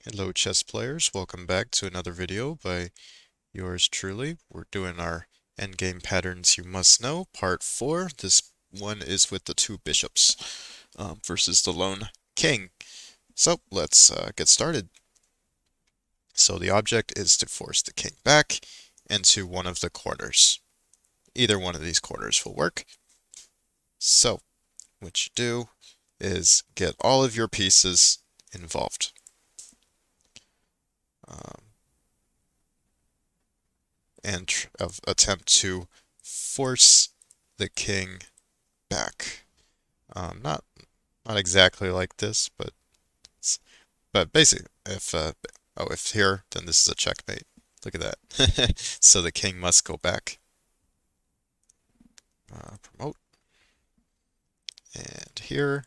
Hello chess players, welcome back to another video by yours truly. We're doing our endgame patterns you must know, part 4. This one is with the two bishops versus the lone king. So let's get started. So the object is to force the king back into one of the corners. Either one of these corners will work. So what you do is get all of your pieces involved. Um, and attempt to force the king back. Not exactly like this, but basically, if here, then this is a checkmate. Look at that. So the king must go back. Promote, and here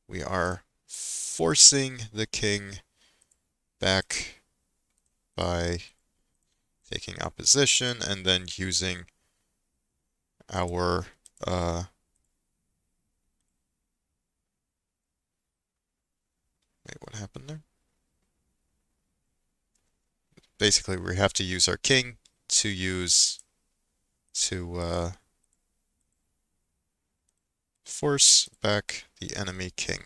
we are forcing the king back by taking opposition and then using our wait, what happened there? Basically, we have to use our king to force back the enemy king.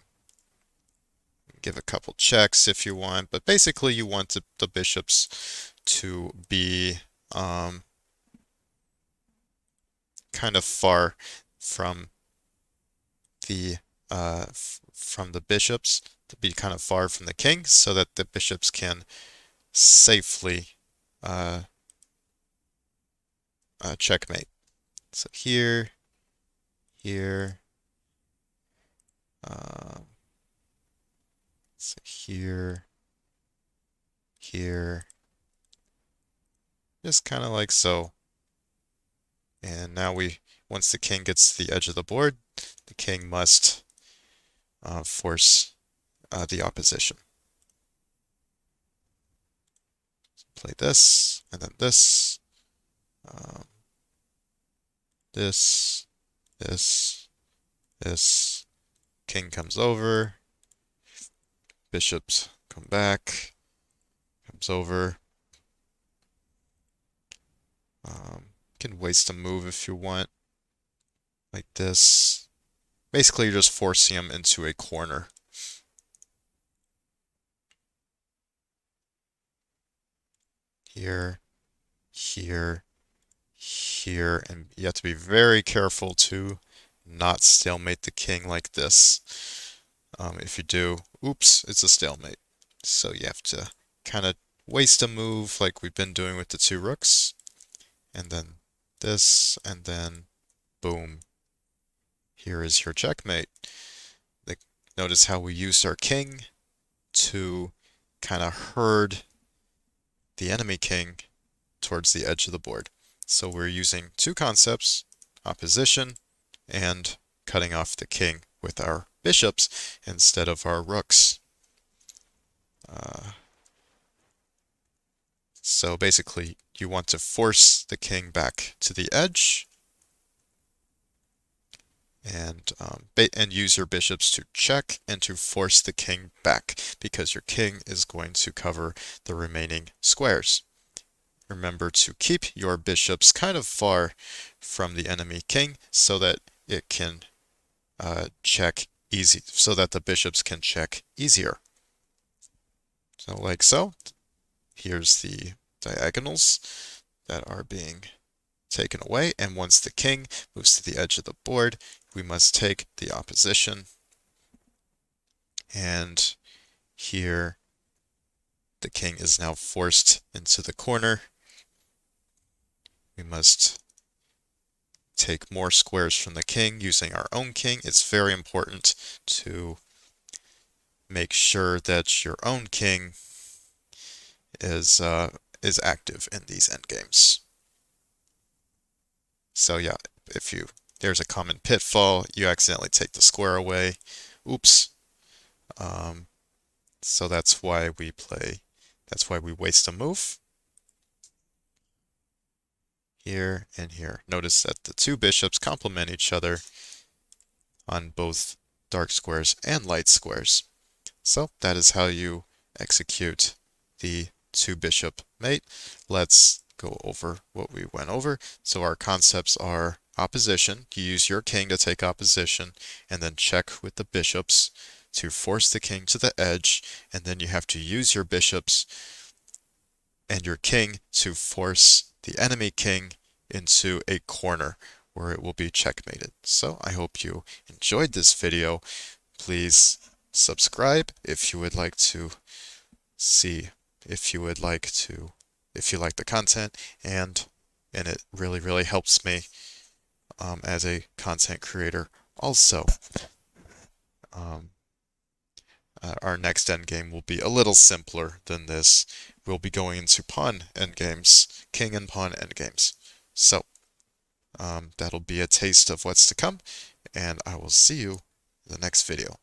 Give a couple checks if you want, but basically you want the bishops to be kind of far from the from the bishops, to be kind of far from the king, so that the bishops can safely uh, checkmate. So here, um, so here, just kind of like so. And now once the king gets to the edge of the board, the king must force the opposition. Play this, and then um, this, this. King comes over, bishops come back, comes over. You can waste a move if you want, like this. Basically, you're just forcing him into a corner. Here, here, here, and you have to be very careful to not stalemate the king like this. If you do, oops, it's a stalemate. So you have to kind of waste a move like we've been doing with the two rooks, and then this, and then boom. Here is your checkmate. Notice how we used our king to kind of herd the enemy king towards the edge of the board. So we're using two concepts, opposition and cutting off the king with our bishops instead of our rooks. So basically, you want to force the king back to the edge and use your bishops to check and to force the king back because your king is going to cover the remaining squares. Remember to keep your bishops kind of far from the enemy king so that it can check easy, so that the bishops can check easier. So like so. Here's the diagonals that are being taken away, and once the king moves to the edge of the board, we must take the opposition. And here, the king is now forced into the corner. We must take more squares from the king using our own king. It's very important to make sure that your own king is active in these endgames. So yeah, there's a common pitfall, you accidentally take the square away. Oops. So that's why we waste a move. Here and here. Notice that the two bishops complement each other on both dark squares and light squares. So that is how you execute the two bishop mate. Let's go over what we went over. So our concepts are opposition. You use your king to take opposition and then check with the bishops to force the king to the edge, and then you have to use your bishops and your king to force the enemy king into a corner where it will be checkmated. So I hope you enjoyed this video. Please subscribe if you would like to see, if you like the content, and it really helps me as a content creator. Also, um, our next endgame will be a little simpler than this. We'll be going into pawn endgames, king and pawn endgames. So that'll be a taste of what's to come, and I will see you in the next video.